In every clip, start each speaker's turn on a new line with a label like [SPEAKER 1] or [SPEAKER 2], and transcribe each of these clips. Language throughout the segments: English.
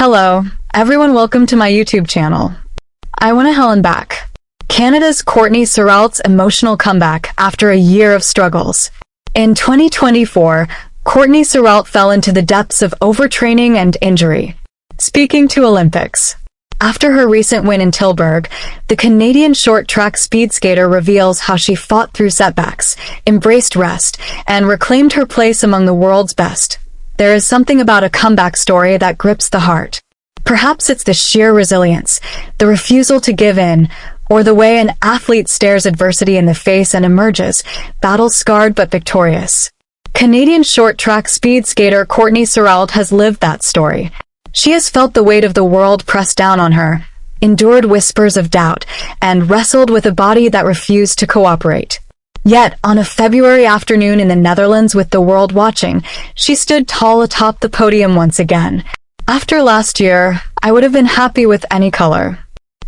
[SPEAKER 1] Hello, everyone, welcome to my YouTube channel. I want to Helen back. Canada's Courtney Sarault's emotional comeback after a year of struggles. In 2024, Courtney Sarault fell into the depths of overtraining and injury. Speaking to Olympics. After her recent win in Tilburg, the Canadian short track speed skater reveals how she fought through setbacks, embraced rest, and reclaimed her place among the world's best. There is something about a comeback story that grips the heart. Perhaps it's the sheer resilience, the refusal to give in, or the way an athlete stares adversity in the face and emerges, battle-scarred but victorious. Canadian short track speed skater Courtney Sarault has lived that story. She has felt the weight of the world press down on her, endured whispers of doubt, and wrestled with a body that refused to cooperate. Yet, on a February afternoon in the Netherlands with the world watching, she stood tall atop the podium once again. After last year, I would have been happy with any color.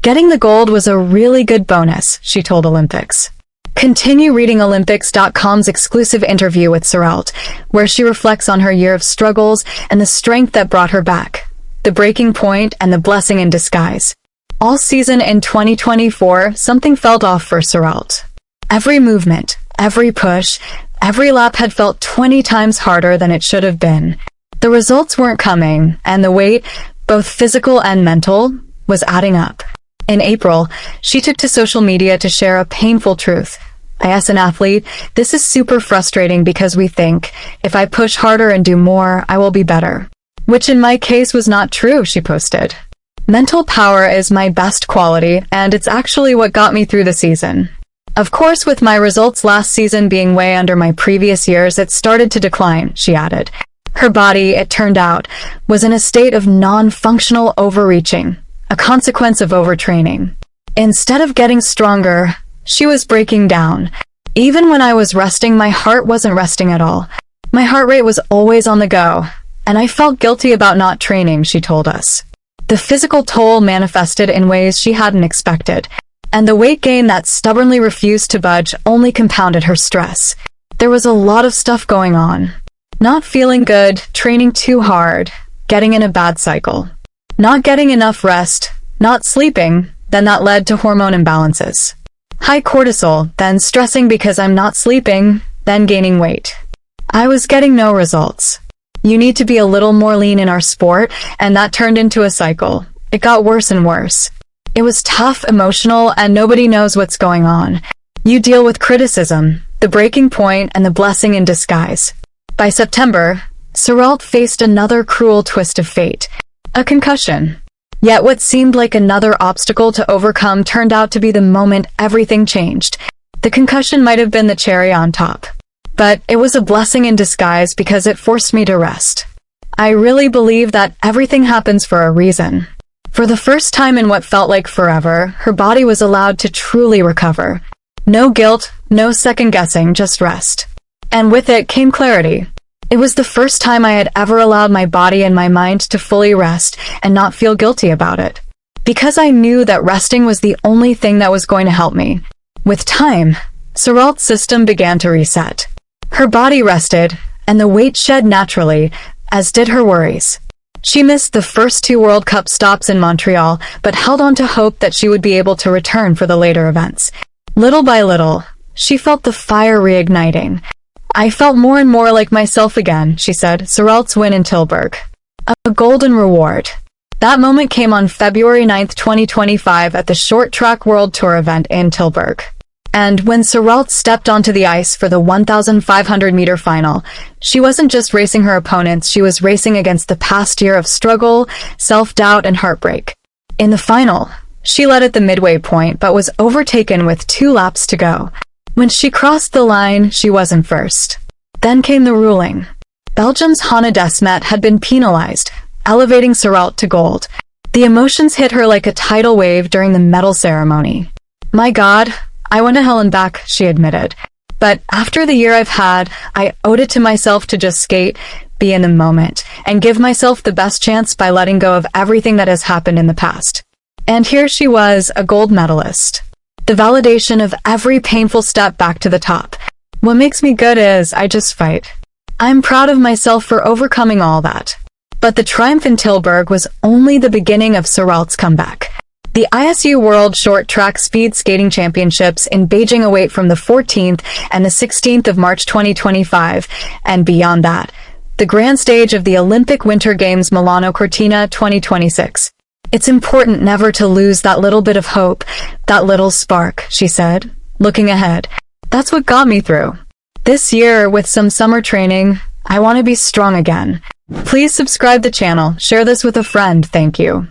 [SPEAKER 1] Getting the gold was a really good bonus, she told Olympics. Continue reading Olympics.com's exclusive interview with Sarault, where she reflects on her year of struggles and the strength that brought her back, the breaking point and the blessing in disguise. All season in 2024, something felt off for Sarault. Every movement, every push, every lap had felt 20 times harder than it should have been. The results weren't coming, and the weight, both physical and mental, was adding up. In April, she took to social media to share a painful truth. As an athlete, this is super frustrating because we think, if I push harder and do more, I will be better. Which in my case was not true, she posted. Mental power is my best quality, and it's actually what got me through the season. Of course, with my results last season being way under my previous years, it started to decline, she added. Her body, it turned out, was in a state of non-functional overreaching, a consequence of overtraining. Instead of getting stronger, she was breaking down. Even when I was resting, my heart wasn't resting at all. My heart rate was always on the go, and I felt guilty about not training, she told us. The physical toll manifested in ways she hadn't expected, and the weight gain that stubbornly refused to budge only compounded her stress. There was a lot of stuff going on. Not feeling good, training too hard, getting in a bad cycle. Not getting enough rest, not sleeping, then that led to hormone imbalances. High cortisol, then stressing because I'm not sleeping, then gaining weight. I was getting no results. You need to be a little more lean in our sport, and that turned into a cycle. It got worse and worse. It was tough, emotional, and nobody knows what's going on. You deal with criticism, the breaking point, and the blessing in disguise. By September, Sarault faced another cruel twist of fate, a concussion. Yet what seemed like another obstacle to overcome turned out to be the moment everything changed. The concussion might have been the cherry on top, but it was a blessing in disguise because it forced me to rest. I really believe that everything happens for a reason. For the first time in what felt like forever, her body was allowed to truly recover. No guilt, no second-guessing, just rest. And with it came clarity. It was the first time I had ever allowed my body and my mind to fully rest and not feel guilty about it. Because I knew that resting was the only thing that was going to help me. With time, Sarault's system began to reset. Her body rested, and the weight shed naturally, as did her worries. She missed the first 2 World Cup stops in Montreal, but held on to hope that she would be able to return for the later events. Little by little, she felt the fire reigniting. I felt more and more like myself again, she said, Sarault's win in Tilburg. A golden reward. That moment came on February 9, 2025 at the Short Track World Tour event in Tilburg. And when Sarault stepped onto the ice for the 1,500-meter final, she wasn't just racing her opponents, she was racing against the past year of struggle, self-doubt, and heartbreak. In the final, she led at the midway point but was overtaken with 2 laps to go. When she crossed the line, she wasn't first. Then came the ruling. Belgium's Hanne Desmet had been penalized, elevating Sarault to gold. The emotions hit her like a tidal wave during the medal ceremony. My God, I want to Helen back, she admitted. But after the year I've had, I owed it to myself to just skate, be in the moment, and give myself the best chance by letting go of everything that has happened in the past. And here she was, a gold medalist. The validation of every painful step back to the top. What makes me good is I just fight. I'm proud of myself for overcoming all that. But the triumph in Tilburg was only the beginning of Sarault's comeback. The ISU World Short Track Speed Skating Championships in Beijing await from the 14th and the 16th of March 2025, and beyond that, the grand stage of the Olympic Winter Games Milano Cortina 2026. It's important never to lose that little bit of hope, that little spark, she said, looking ahead. That's what got me through. This year, with some summer training, I want to be strong again. Please subscribe the channel, share this with a friend, thank you.